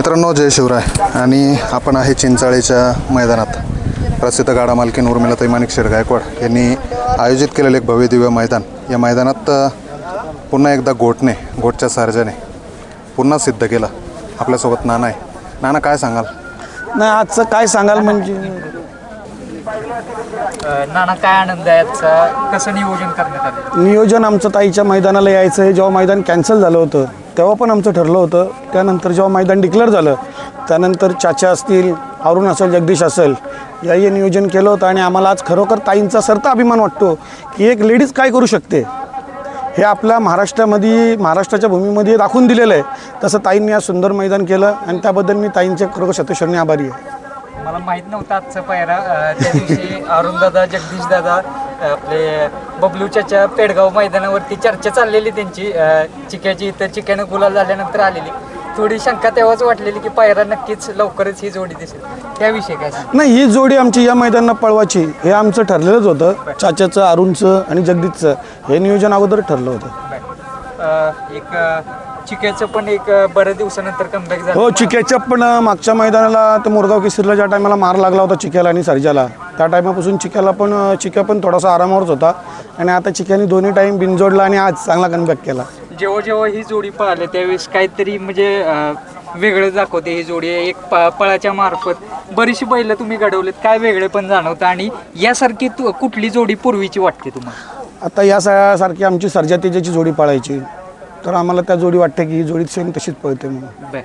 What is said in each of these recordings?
मित्रांनो, जय शिवराय. आणि आपण आहे चिंचाळीच्या मैदानात. प्रसिद्ध गाडा मालकीन उर्मिलाताई माणिकशेठ गायकवाड यांनी आयोजित केलेलं एक भव्य दिव्य मैदान. या मैदानात पुन्हा एकदा गोटच्या सर्जाने पुन्हा सिद्ध केलं. आपल्यासोबत नाना आहे. नाना, काय सांगाल? नाही, आजचं काय सांगाल म्हणजे नाना, काय आनंद आहे आजचा? कसं नियोजन करण्यात आलं? नियोजन आमचं ताईच्या मैदानाला यायचं आहे. जेव्हा मैदान कॅन्सल झालं होतं तेव्हा पण आमचं ठरलं होतं. त्यानंतर जेव्हा मैदान डिक्लेअर झालं त्यानंतर चाचा असतील, अरुण असेल, जगदीश असेल, याही नियोजन केलं होतं. आणि आम्हाला आज खरोखर ताईंचा सरता अभिमान वाटतो की एक लेडीज काय करू शकते हे आपल्या महाराष्ट्राच्या भूमीमध्ये दाखवून दिलेलं आहे. तसं ताईंनी आज सुंदर मैदान केलं आणि त्याबद्दल मी ताईंचे खरोखर शतशरणी आभारी आहे. मला माहीत नव्हतं आजचा पायरा. त्या दिवशी अरुणदादा, जगदीशदादा, आपले बबलूच्या पेडगाव मैदानावरती चर्चा चाललेली त्यांची चिक्याची. तर चिक्यानं गुलाल झाल्यानंतर आलेली थोडी शंका तेव्हाच वाटलेली की पायरा नक्कीच लवकरच ही जोडी दिसेल. त्याविषयी काय? नाही, ही जोडी आमची या मैदानात पळवायची हे आमचं ठरलेलंच होतं. चाच्याचं, अरुणचं आणि जगदीशचं हे नियोजन अगोदर ठरलं होतं. एक चिक्याचं पण एक बऱ्याच दिवसानंतर कमबॅक झालं. हो, चिक्याच्या पण मागच्या मैदानाला तर मोरगाव केसरीला ज्या टायमाला मार लागला होता चिक्याला आणि सर्जाला, त्या टायमापासून चिक्या पण थोडासा आरामावरच होता. आणि आता चिक्याने दोन्ही टाईम बिनजोडला आणि आज चांगला कमबॅक केला. जेव्हा ही जोडी पाहिली त्यावेळेस काहीतरी म्हणजे वेगळं दाखवते ही जोडी. एक पळाच्या मार्फत बरीचशी बैलं तुम्ही घडवलेत. काय वेगळे पण जाणवतं? आणि यासारखी कुठली जोडी पूर्वीची वाटते तुम्हाला? आता यासारखी आमची सर्जा तेजाची जोडी पाळायची तर आम्हाला त्या जोडी वाटते की ही जोडी सेम तशीच पळते म्हणून. बरं,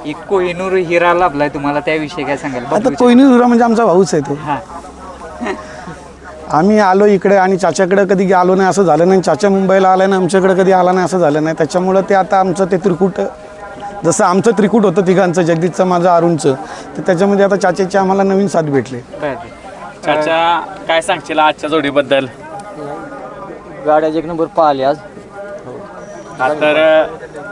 एक कोहिनूर हिरा लाभलाय तुम्हाला, त्याविषयी काय सांगाल? आता कोहिनूर हिरा म्हणजे आमचा भाऊच आहे तो. आम्ही आलो इकडे आणि चाच्याकडे कधी आलो नाही असं झालं नाही. चाचा मुंबईला आला नाही, आमच्याकडे कधी आला नाही असं झालं नाही. त्याच्यामुळं ते आता आमचं ते त्रिकूट, जसं आमचं त्रिकूट होतं तिघांचं, जगदीशचं, माझं, अरुणचं, तर त्याच्यामध्ये आता चाच्याची आम्हाला नवीन साथ भेटले. चाचा, काय सांगशील आजच्या जोडीबद्दल? गाड्या एक नंबर पाहिली आज. तर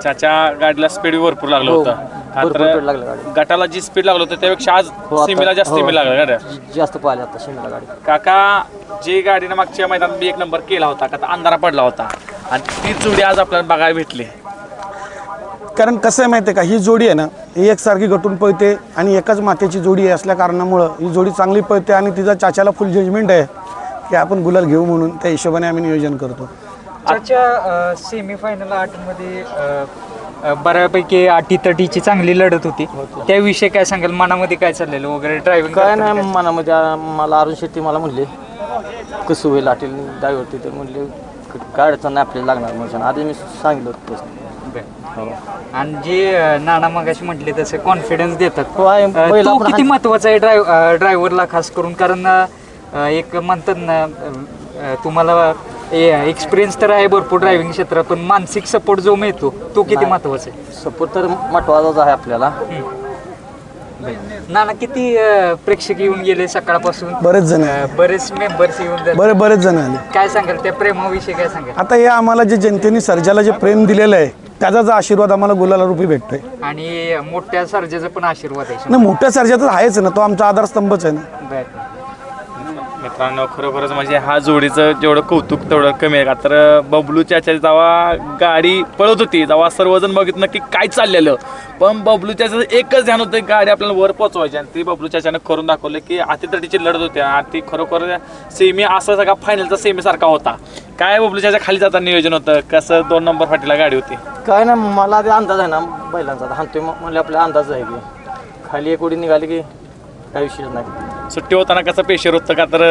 चाचा गाडीला स्पीड भरपूर लागलं होतं. गटाला जी स्पीड लागलं होतं त्यापेक्षा आज सीमेला जास्त स्पीड लागलं. गाड्या जास्त पाहिल्या आता सीमेला गाडी. काका, जी गाडीनं मागच्या मैदानात एक नंबर केला होता का, अंधारा पडला होता आणि ती जोडी आज आपल्याला बघायला भेटली. कारण कसं आहे माहिती आहे का, ही जोडी आहे ना, ही एकसारखी गटून पळते आणि एकाच मातेची जोडी आहे असल्या कारणामुळं ही जोडी चांगली पळते. आणि तिचा चाच्याला फुल जजमेंट आहे की आपण गुलाल घेऊ म्हणून. त्या हिशोबाने आम्ही नियोजन करतो. आजच्या सेमीफायनल 8मध्ये बऱ्यापैकी 80-30ची चांगली लढत होती. त्याविषयी काय सांगाल? मनामध्ये काय चाललेलं वगैरे? ड्रायव्हिंग काय नाही मनामध्ये. मला अरुण शेट्टी मला म्हणले कसं होईल आटील ड्रायव्हर, ते म्हणले काय अडचण नाही आपल्याला लागणार म्हणून आधी मी सांगितलं होतं. आणि जे नाना मगाशी म्हटले तसे कॉन्फिडन्स देतात, हो, तो किती महत्वाचा आहे ड्रायव्हरला खास करून? कारण एक म्हणतात ना, तुम्हाला एक्सपिरियन्स तर आहे भरपूर ड्रायव्हिंग क्षेत्रात, पण मानसिक सपोर्ट जो मिळतो तो किती महत्वाचा आहे? सपोर्ट तर महत्वाचाच आहे आपल्याला. नाना, किती प्रेक्षक येऊन गेले सकाळपासून? बरेच जण, बरेच मेंबर्स येऊन बरेच जण आले. काय सांगाल त्या प्रेमाविषयी? काय सांगाल? आता हे आम्हाला जे जनतेने सर्जाला जे प्रेम दिलेलं आहे त्याचा आशीर्वाद आम्हाला गुलाला रूपी भेटतोय. आणि मोठ्या सर्जाचा पण आशीर्वाद आहे ना. मोठ्या सर्जाचा आहेच ना, तो आमचा आधारस्तंभच आहे ना. मित्रांनो, खरोखरच म्हणजे हा जोडीचं जेवढं कौतुक तेवढं कमी आहे. का तर बबलू चाचा जेव्हा गाडी पळत होती तेव्हा सर्वजण बघितलं की काय चाललेलं, पण बबलू चाचाचं एकच ध्यान होतं गाडी आपल्याला वर पोहोचवायची. आणि ती बबलू चाचानं करून दाखवलं की अतितटीची लढत होती आणि ती खरोखर सेमी असा सगळा फायनलचा सेमीसारखा होता. काय बबलू चाचा खाली जाता नियोजन होतं कसं? 2 नंबर फाटीला गाडी होती. काय ना, मला ते अंदाज आहे ना बैलांचा, हाणतोय म्हणजे आपला अंदाज आहे की खाली एक उडी निघाली की काही विषय नाही. सुट्टी होताना कसं पेशर होतं का? तर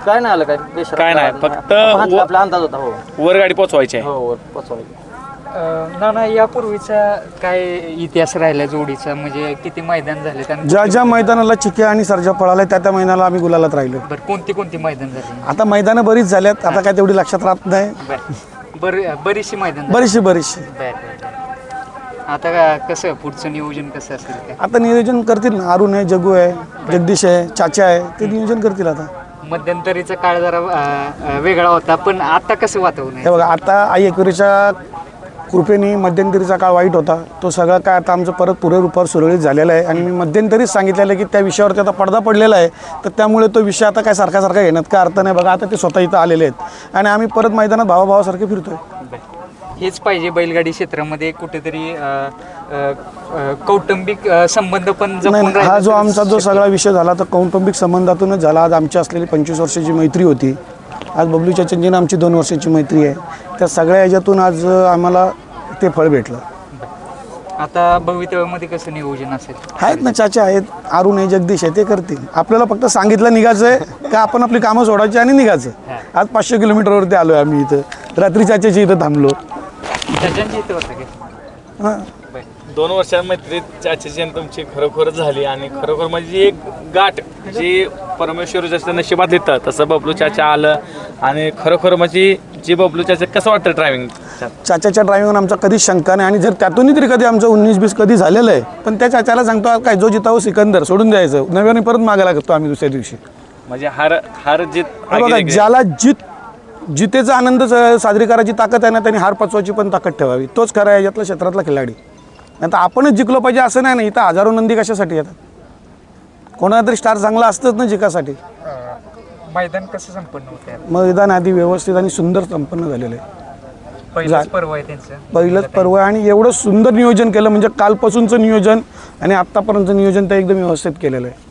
काय नाही आलं, काय पेशर काय नाही, फक्त आपला अंदाज होता. हो, वर गाडी पोचवायची आहे. हो, वर पोचवायची. नाना, यापूर्वीचा काय इतिहास राहिला जोडीचा? म्हणजे किती मैदान झाले? ज्या मैदानाला चिक्या आणि सर्जा पळाला त्या मैदानाला आम्ही गुलालात राहिलो. बरं, कोणती मैदान झाली? आता मैदानं बरीच झाल्यात, आता काय तेवढी लक्षात राहत नाही. बरीचशी मैदान, बरीचशी. आता कसं पुढचं नियोजन कसं असेल? आता नियोजन करतील ना, अरुण आहे, जगू आहे, जगदीश आहे, चाचा आहे, ते नियोजन करतील. आता मध्यंतरीचा काळ जरा वेगळा होता, पण आता कसं वातावरण आहे? हे बघा, आता आई एकविरीच्या कृपेने मध्यंतरीचा काळ वाईट होता, तो सगळा काय आता आमचं परत पुढे रूपावर सुरळीत झालेला आहे. आणि मी मध्यंतरीच सांगितलेलं आहे की त्या विषयावरती आता पडदा पडलेला आहे, तर त्यामुळे तो विषय आता काय सारखा घेण्यात काय अर्थ नाही. बघा, आता ते स्वतः इथं आलेले आहेत आणि आम्ही परत मैदानात भावाभावासारखे फिरतोय. हेच पाहिजे बैलगाडी क्षेत्रामध्ये कुठेतरी कौटुंबिक संबंध पण जपून नाही, हा राहिले जो तर आमचा जो सगळा विषय झाला तर कौटुंबिक संबंधातूनच झाला. आज आमची असलेली 25 वर्षाची मैत्री होती. आज बबलू चाचांची आमची 2 वर्षाची मैत्री आहे. त्या सगळ्या ह्याच्यातून आज आम्हाला ते फळ भेटलं. आता भवितव्यामध्ये कसं नियोजन असेल? आहेत ना, चाचा आहेत, अरुण आहे, जगदीश आहे, ते करतील. आपल्याला फक्त सांगितलं निघायचं आहे का आपण आपली कामं सोडायची आणि निघायचं. आज 500 किलोमीटरवरती आलो आहे आम्ही इथं. रात्री चाच्याची इथं थांबलो. चाचांची इथं होतं का? हां, 2 वर्षांमध्ये चाच्याची आणि तुमची खरोखरच झाली आणि खरोखर म्हणजे एक गाठ जी परमेश्वर जसं नशिबात येतं तसं बबलू चाचा आलं आणि खरोखर म्हणजे जी बबलू चाचा कसं वाटतं ड्रायव्हिंग? चाच्याच्या ड्रायव्हिंगवर आमचा कधीच शंका नाही आणि जर त्यातूनही तरी कधी आमचं 19-20 कधी झालेलं आहे पण त्या चाच्याला सांगतो काय जो जितावं सिकंदर सोडून द्यायचं, नव्याने परत मागायला करतो आम्ही दुसऱ्या दिवशी. म्हणजे हार जीत बघा, ज्याला जितेचा आनंद साजरी करायची ताकद आहे ना त्यांनी हार पचवायची पण ताकद ठेवावी. तोच खरा आहे यातला क्षेत्रातला खिलाडी. नाही तर आपणच जिंकलो पाहिजे असं नाही ना. इथं हजारो नंदी कशासाठी येतात? कोणाला तरी स्टार चांगला असतंच ना जिंकासाठी. मैदान कसं संपन्न होतं? मैदान आधी व्यवस्थित आणि सुंदर संपन्न झालेलं आहे. पहिलंच पर्व आहे त्यांचं. पहिलंच पर्व आहे आणि एवढं सुंदर नियोजन केलं म्हणजे कालपासूनचं नियोजन आणि आत्तापर्यंतचं नियोजन ते एकदम व्यवस्थित केलेलं आहे.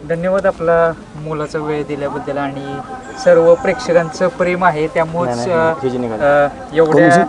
धन्यवाद आपला मोलाचा वेळ दिल्याबद्दल आणि सर्व प्रेक्षकांचं प्रेम आहे त्यामुळेच एवढ्या